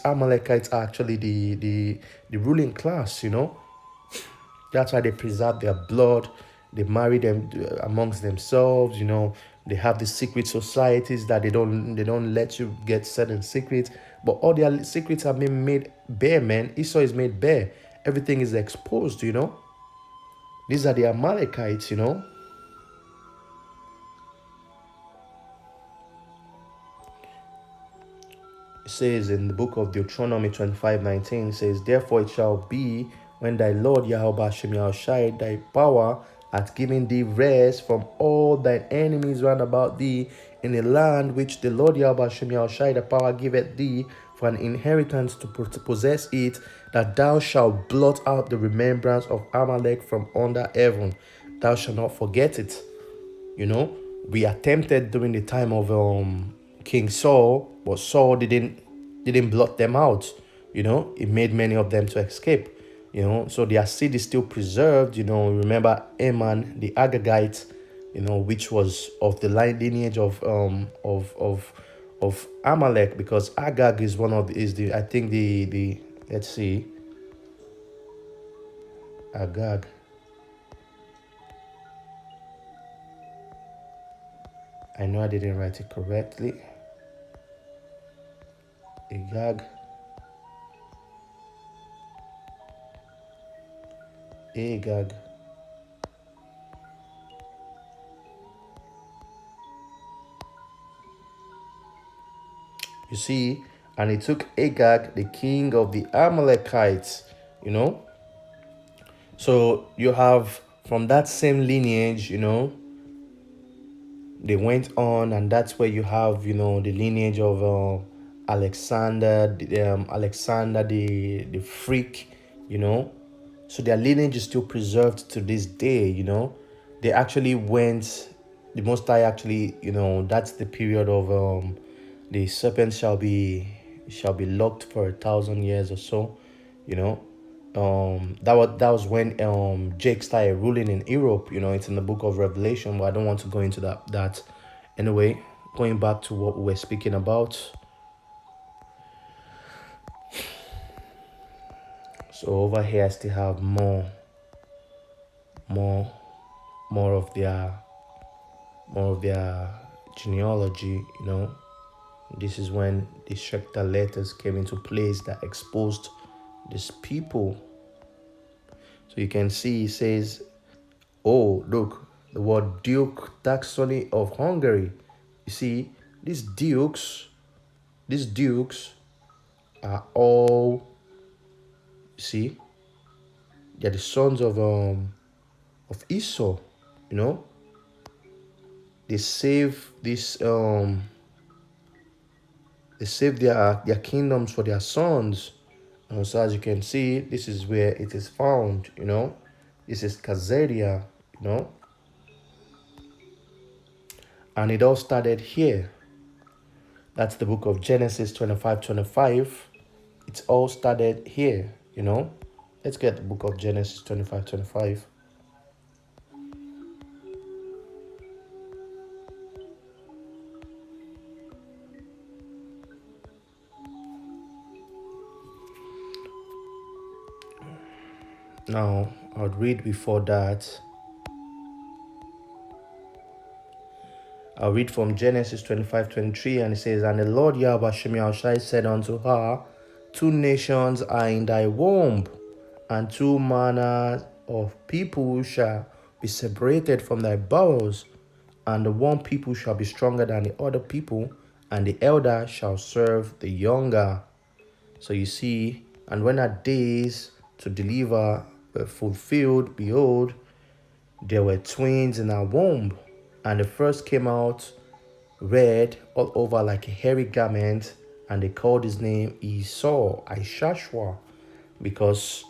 S1: Amalekites are actually the ruling class, That's why they preserve their blood. They marry them amongst themselves, They have the secret societies that they don't let you get certain secrets. But all their secrets have been made bare, man. Esau is made bare. Everything is exposed, These are the Amalekites, It says in the book of Deuteronomy 25:19, says, therefore it shall be when thy Lord Yahweh Shem Yahushai, thy power, hath given thee rest from all thine enemies round about thee in a land which the Lord Yahweh Shem Yahushai, the power, giveth thee for an inheritance to possess it, that thou shalt blot out the remembrance of Amalek from under heaven. Thou shalt not forget it. You know, we attempted during the time of King Saul, but Saul didn't blot them out. You know, it made many of them to escape. You know, so their seed is still preserved. You know, remember Ammon, the Agagite, you know, which was of the lineage of Amalek, because Agag is one of the I think the let's see, Agag. I know I didn't write it correctly. Agag. Agag. You see, and it took Agag, the king of the Amalekites, you know. So you have from that same lineage, you know, they went on, and that's where you have, you know, the lineage of Alexander, Alexander the freak, you know. So their lineage is still preserved to this day, you know. They actually went, the Most High actually, you know, that's the period of the serpent shall be locked for 1,000 years or so, you know. That was when Jake started ruling in Europe. You know, it's in the book of Revelation, but I don't want to go into that. Anyway, going back to what we were speaking about. So over here I still have more of their genealogy, you know. This is when the Shekta letters came into place that exposed these people. So you can see, it says, oh, look, the word Duke Taxony of Hungary. You see, these dukes are all, you see, they're the sons of Esau, you know. They save this they save their kingdoms for their sons. And so as you can see, this is where it is found, you know. This is Khazaria, you know. And it all started here. That's the book of Genesis 25:25. It's all started here, you know. Let's get the book of Genesis 25:25. Now, I'll read before that. I'll read from Genesis 25:23, and it says, and the Lord Yahweh Shem Yahushai said unto her, two nations are in thy womb, and two manner of people shall be separated from thy bowels, and the one people shall be stronger than the other people, and the elder shall serve the younger. So you see, and when her days to deliver were fulfilled, behold, there were twins in her womb, and the first came out red all over like a hairy garment, and they called his name Esau, Ishashua, because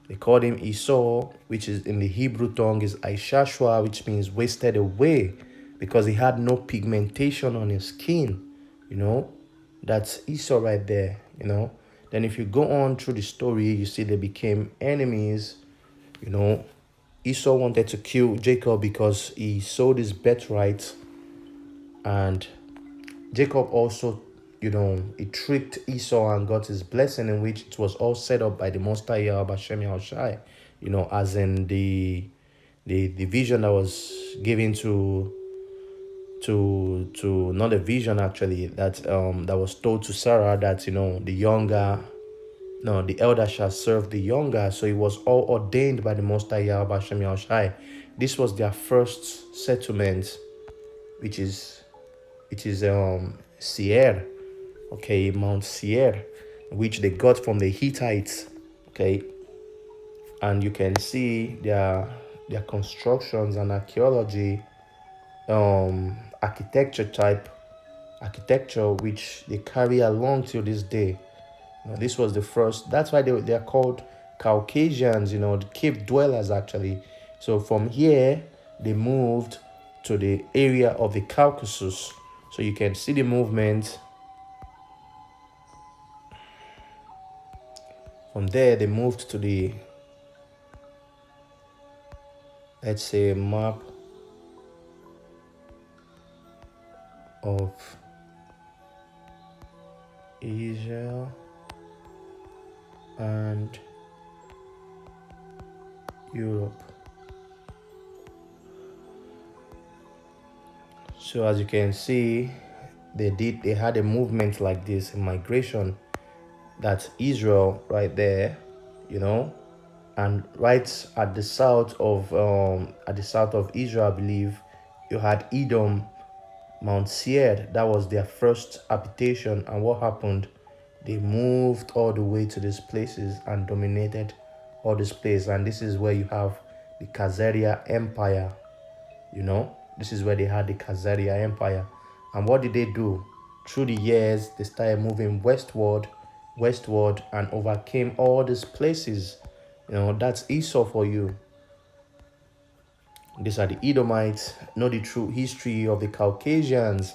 S1: they called him Esau, which is in the Hebrew tongue is Ishashua, which means wasted away, because he had no pigmentation on his skin, you know. That's Esau right there, you know. Then if you go on through the story, you see they became enemies, you know. Esau wanted to kill Jacob because he sold his birthright, and Jacob also, you know, he tricked Esau and got his blessing, in which it was all set up by the Most High Yahweh Shem Yahushai, you know, as in the vision that was given to not a vision actually, that that was told to Sarah, that, you know, the elder shall serve the younger. So it was all ordained by the Most High Yahweh Shem Yahushai. This was their first settlement, which is Seir, okay, Mount Seir, which they got from the Hittites, okay. And you can see their constructions and archaeology, architecture which they carry along till this day. This was the first. That's why they are called Caucasians, the cave dwellers actually. So from here they moved to the area of the Caucasus. So you can see the movement. From there they moved to the, let's say, map of Israel and Europe. So as you can see, they had a movement like this, a migration. That's Israel right there, and right at the south of Israel, I believe, you had Edom, Mount Seir. That was their first habitation. And what happened? They moved all the way to these places and dominated all these places. And this is where you have the Khazaria Empire. This is where they had the Khazaria Empire. And what did they do? Through the years, they started moving westward, and overcame all these places. That's Esau for you. These are the Edomites. Know the true history of the Caucasians.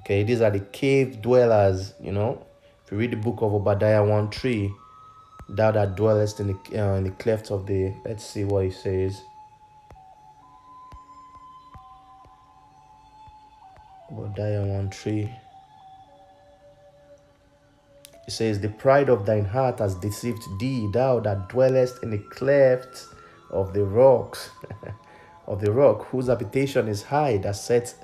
S1: Okay, these are the cave dwellers. If you read the book of Obadiah 1:3, thou that dwellest in the cleft of the, let's see what it says. Obadiah 1:3. It says, the pride of thine heart has deceived thee, thou that dwellest in the cleft of the rocks, of the rock, whose habitation is high, that sets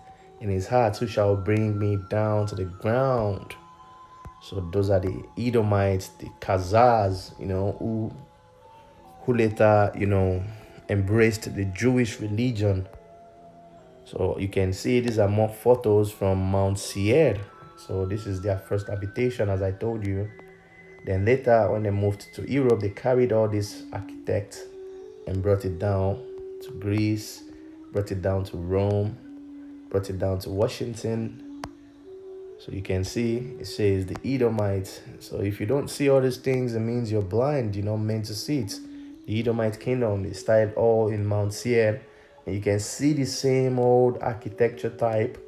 S1: in his heart, who shall bring me down to the ground. So those are the Edomites, the Khazars, who later, embraced the Jewish religion. So you can see these are more photos from Mount Seir. So this is their first habitation, as I told you. Then later, when they moved to Europe, they carried all these architects and brought it down to Greece, brought it down to Rome, brought it down to Washington. So you can see it says the Edomites. So if you don't see all these things, it means you're blind. You're not meant to see it. The Edomite kingdom, they started all in Mount Seir. And you can see the same old architecture type.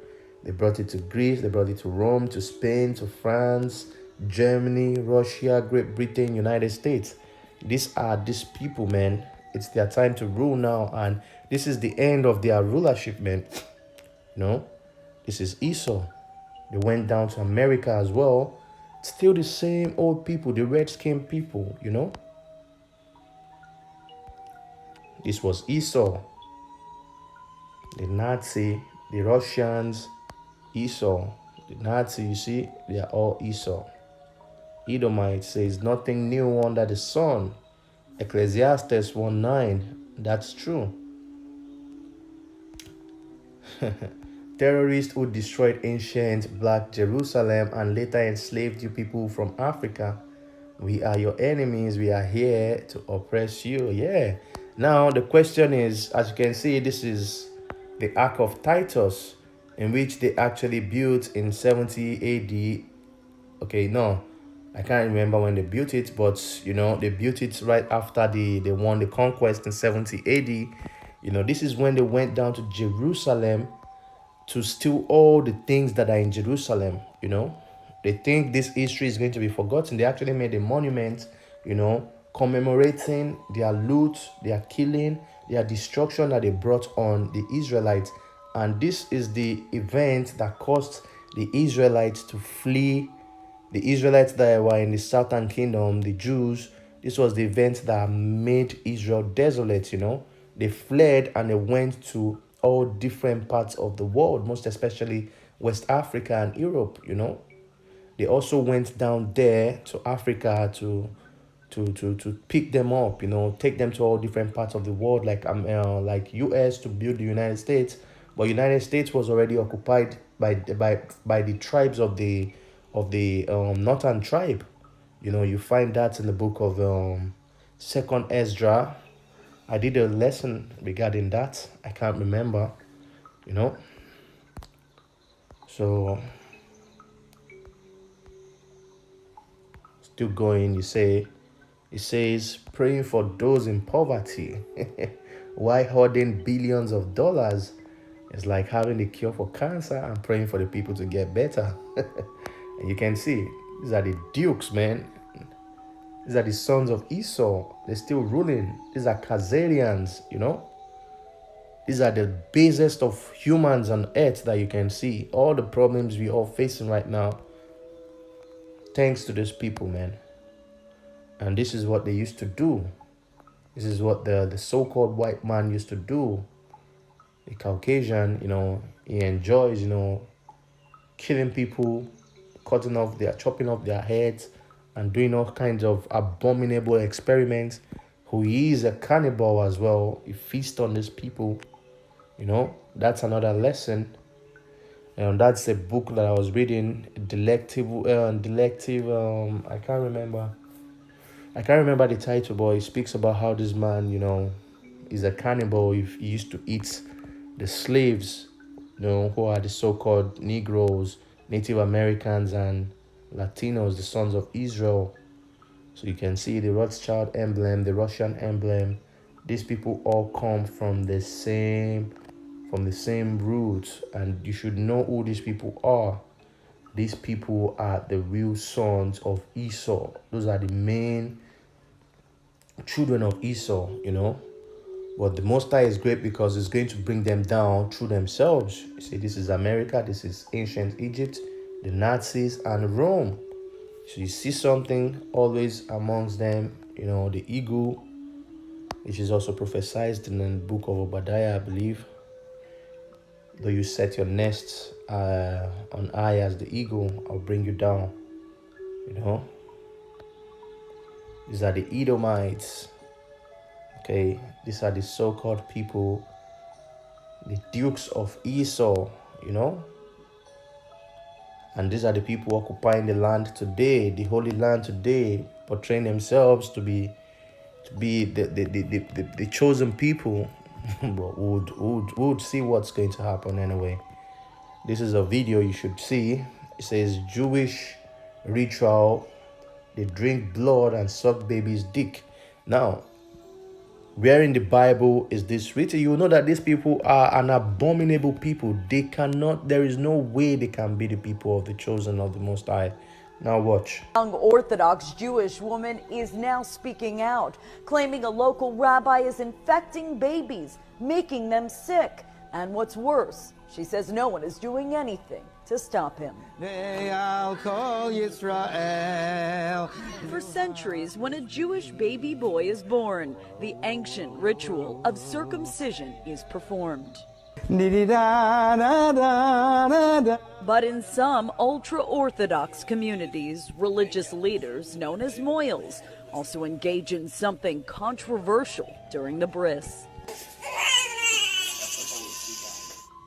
S1: They brought it to Greece, they brought it to Rome, to Spain, to France, Germany, Russia, Great Britain, United States. These people, man. It's their time to rule now, and this is the end of their rulership, man. This is Esau. They went down to America as well. Still the same old people, the red-skinned people, This was Esau. The Nazi, the Russians, Esau. The Nazi, you see, they are all Esau. Edomite says nothing new under the sun. Ecclesiastes 1:9. That's true. Terrorists who destroyed ancient Black Jerusalem and later enslaved you people from Africa. We are your enemies. We are here to oppress you. Yeah. Now the question is, as you can see, this is the Ark of Titus, in which they actually built in 70 AD. Okay, no, I can't remember when they built it, but they built it right after they won the conquest in 70 AD. This is when they went down to Jerusalem to steal all the things that are in Jerusalem. They think this history is going to be forgotten. They actually made a monument, commemorating their loot, their killing, their destruction that they brought on the Israelites. And this is the event that caused the Israelites to flee. The Israelites that were in the southern kingdom, the Jews, this was the event that made Israel desolate. They fled and they went to all different parts of the world, most especially West Africa and Europe. They also went down there to Africa to pick them up, take them to all different parts of the world, like US to build the United States. But United States was already occupied by the tribes of the northern tribe. You know, you find that in the book of Second Ezra. I did a lesson regarding that. I can't remember, you know. So still going, it says praying for those in poverty. Why hoarding billions of dollars is like having the cure for cancer and praying for the people to get better. And you can see these are the dukes, man. These are the sons of Esau. They're still ruling. These are Khazarians, you know. These are the basest of humans on earth that you can see. All the problems we are facing right now, thanks to these people, man. And this is what they used to do. This is what the so-called white man used to do. The Caucasian, you know, he enjoys, you know, killing people, chopping off their heads, and doing all kinds of abominable experiments. Who he is a cannibal as well. He feasts on these people. You know, that's another lesson. And that's a book that I was reading, I can't remember the title, but it speaks about how this man, you know, is a cannibal. He used to eat the slaves, you know, who are the so-called Negroes, Native Americans, and Latinos, the sons of Israel. So you can see the Rothschild emblem, the Russian emblem. These people all come from the same roots, and you should know who these people are. These people are the real sons of Esau. Those are the main children of Esau, you know. But the Most High is great because it's going to bring them down through themselves. You see, this is America, this is ancient Egypt, the Nazis, and Rome. So you see something always amongst them, you know, the eagle, which is also prophesied in the book of Obadiah, I believe. Though you set your nests on high as the eagle, I'll bring you down, you know. These are the Edomites. Okay, these are the so-called people, the dukes of Esau, you know. And these are the people occupying the land today, the holy land today, portraying themselves to be the chosen people. But would see what's going to happen anyway. This is a video you should see. It says Jewish ritual. They drink blood and suck baby's dick. Now, where in the Bible is this written? You will know that these people are an abominable people. There is no way they can be the people of the chosen of the Most High. Now watch.
S3: A young Orthodox Jewish woman is now speaking out, claiming a local rabbi is infecting babies, making them sick. And what's worse, she says no one is doing anything to stop him. For centuries, when a Jewish baby boy is born, the ancient ritual of circumcision is performed. But in some ultra-Orthodox communities, religious leaders, known as moyals, also engage in something controversial during the bris.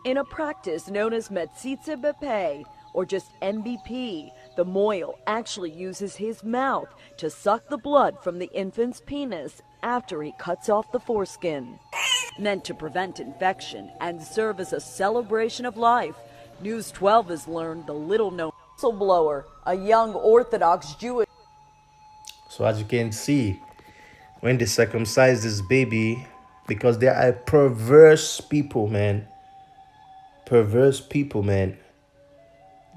S3: In a practice known as Metzitza B'Peh, or just MBP, the moyal actually uses his mouth to suck the blood from the infant's penis after he cuts off the foreskin. Meant to prevent infection and serve as a celebration of life, News 12 has learned the little-known whistleblower, a young Orthodox Jewish.
S1: So as you can see, when they circumcise this baby, because they are perverse people, man. Perverse people, man.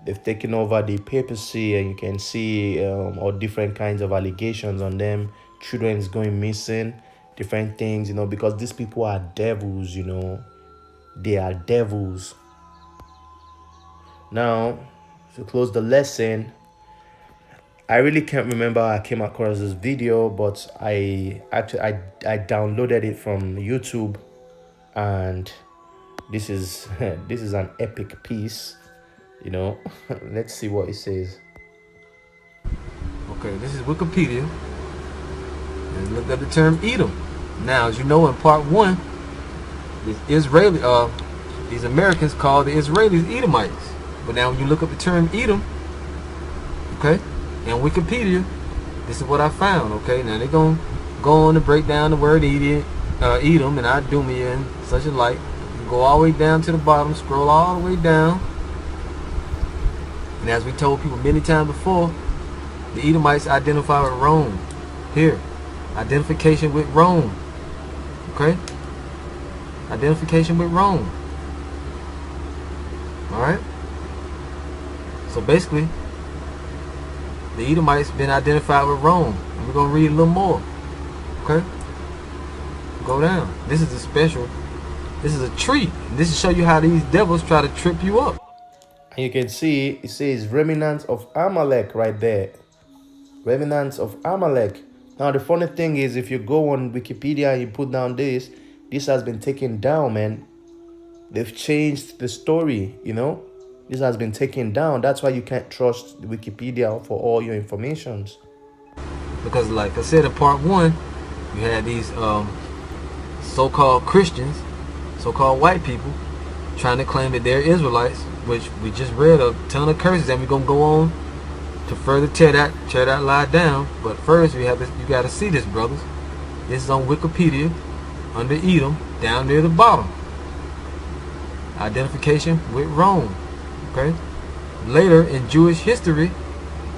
S1: They've taken over the papacy, and you can see all different kinds of allegations on them. Children is going missing, different things, you know, because these people are devils, you know. They are devils. Now, to close the lesson, I really can't remember how I came across this video, but I downloaded it from YouTube, and this is an epic piece, you know. Let's see what it says.
S4: Okay, this is Wikipedia. And look up the term Edom. Now, as you know, in part 1, these Americans called the Israelis Edomites. But now when you look up the term Edom, Okay? And Wikipedia, this is what I found. Okay? Now they're going to go on to break down the word Edom and Idumea and such a like. Go all the way down to the bottom, scroll all the way down. And as we told people many times before, the Edomites identify with Rome. Here, identification with Rome. Okay? Identification with Rome. Alright? So basically, the Edomites been identified with Rome. And we're going to read a little more. Okay? Go down. This is a special. This is a treat. This is show you how these devils try to trip you up.
S1: And you can see it says remnants of Amalek right there. Remnants of Amalek. Now the funny thing is, if you go on Wikipedia and you put down this has been taken down, man. They've changed the story, you know. This has been taken down. That's why you can't trust Wikipedia for all your informations.
S4: Because like I said in part 1, you had these so-called Christians, so-called white people, trying to claim that they're Israelites, which we just read a ton of curses, and we're gonna go on to further tear that lie down. But first, you got to see this, brothers. This is on Wikipedia under Edom, down near the bottom. Identification with Rome. Okay. Later in Jewish history,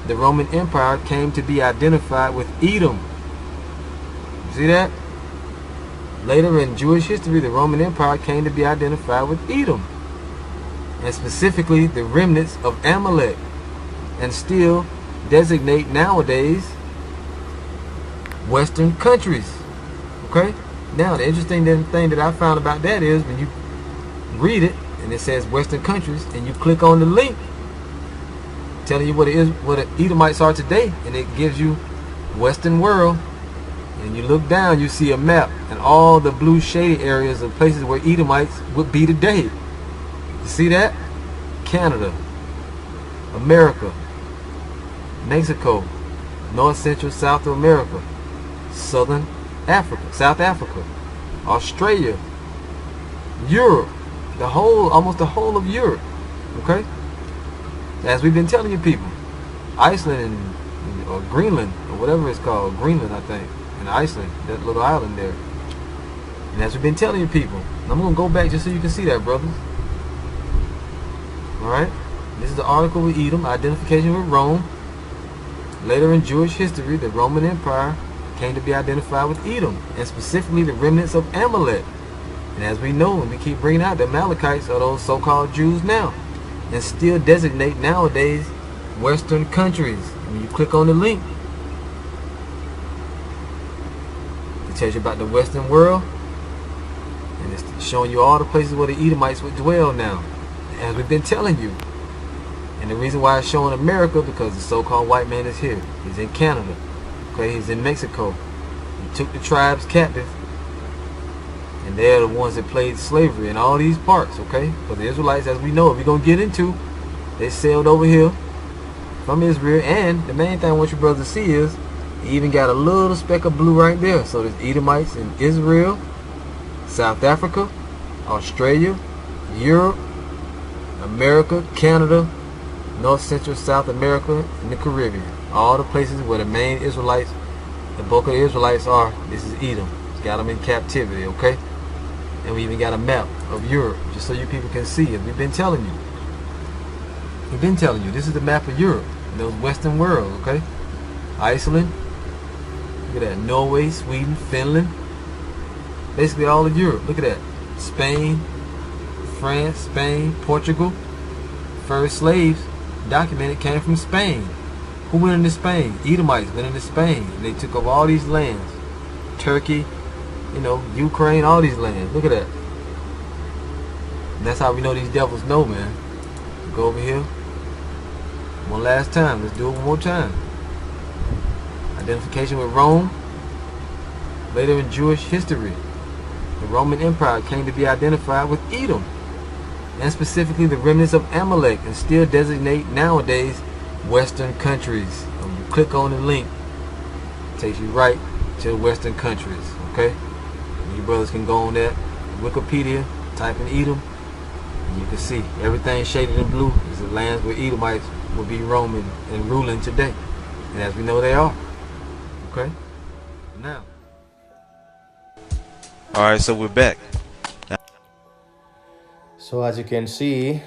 S4: the Roman Empire came to be identified with Edom. See that? Later in Jewish history, the Roman Empire came to be identified with Edom, and specifically the remnants of Amalek, and still designate nowadays Western countries. Okay? Now, the interesting thing that I found about that is when you read it and it says Western countries, and you click on the link telling you what it is, what the Edomites are today, and it gives you Western world. And you look down, you see a map and all the blue shaded areas of places where Edomites would be today. You see that? Canada, America, Mexico, North Central South America, Southern Africa, South Africa, Australia, Europe, almost the whole of Europe. Okay? As we've been telling you people, Iceland or Greenland, or whatever it's called, Greenland I think, and Iceland, that little island there. And as we've been telling you people, and I'm going to go back just so you can see that, brothers. Alright? This is the article with Edom, identification with Rome. Later in Jewish history, the Roman Empire came to be identified with Edom, and specifically the remnants of Amalek. And as we know, and we keep bringing out, the Amalekites are those so-called Jews now, and still designate nowadays Western countries. When you click on the link, it tells you about the Western world, and it's showing you all the places where the Edomites would dwell now, as we've been telling you. And the reason why it's showing America, because the so-called white man is here. He's in Canada. Okay, he's in Mexico. He took the tribes captive, and they're the ones that played slavery in all these parts. Okay, but the Israelites, as we know, if we're gonna get into, they sailed over here from Israel. And the main thing I want you brothers to see is, he even got a little speck of blue right there. So there's Edomites in Israel, South Africa, Australia, Europe, America, Canada, North Central South America, and the Caribbean. All the places where the main Israelites, the bulk of the Israelites are. This is Edom. It's got them in captivity, okay? And we even got a map of Europe, just so you people can see it. We've been telling you. We've been telling you. This is the map of Europe, those Western world, okay? Iceland. Look at that. Norway, Sweden, Finland. Basically all of Europe. Look at that. Spain, France, Spain, Portugal. First slaves documented came from Spain. Who went into Spain? Edomites went into Spain. And they took over all these lands. Turkey, you know, Ukraine, all these lands. Look at that. And that's how we know these devils know, man. Go over here. One last time. Let's do it one more time. Identification with Rome. Later in Jewish history, the Roman Empire came to be identified with Edom, and specifically the remnants of Amalek, and still designate nowadays Western countries. When you click on the link, it takes you right to the Western countries. Okay, and you brothers can go on there, Wikipedia, type in Edom, and you can see everything shaded in blue is the lands where Edomites will be roaming and ruling today. And as we know, they are. Okay? Now.
S5: Alright, so we're back.
S1: So as you can see,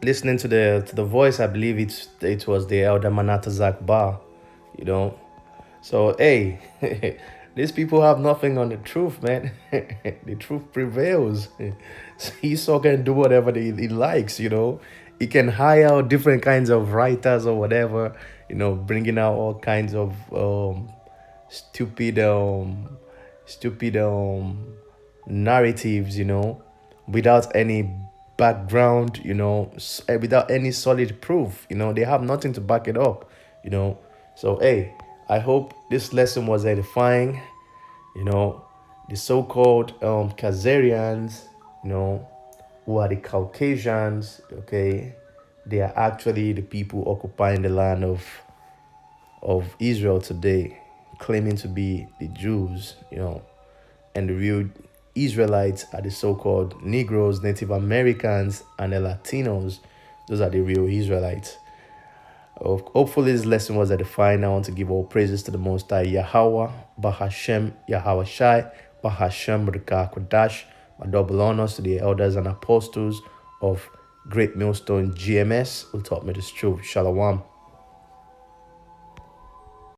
S1: listening to the voice, I believe it was the elder Manatazak Ba, you know. So hey, these people have nothing on the truth, man. The truth prevails. Esau can do whatever he likes, you know. He can hire different kinds of writers or whatever, you know, bringing out all kinds of stupid narratives, you know, without any background, you know, without any solid proof, you know. They have nothing to back it up, you know. So hey, I hope this lesson was edifying. You know, the so-called Khazarians, you know, who are the Caucasians, okay, they are actually the people occupying the land of Israel today, claiming to be the Jews, you know, and the real Israelites are the so-called Negroes, Native Americans, and the Latinos. Those are the real Israelites. Hopefully this lesson was edifying. I want to give all praises to the Most High Yahawah, BaHa, YAHAWASHI, BaHa, QADASH. My double honors to the elders and apostles of Great Millstone GMS who taught me this truth. Shalom.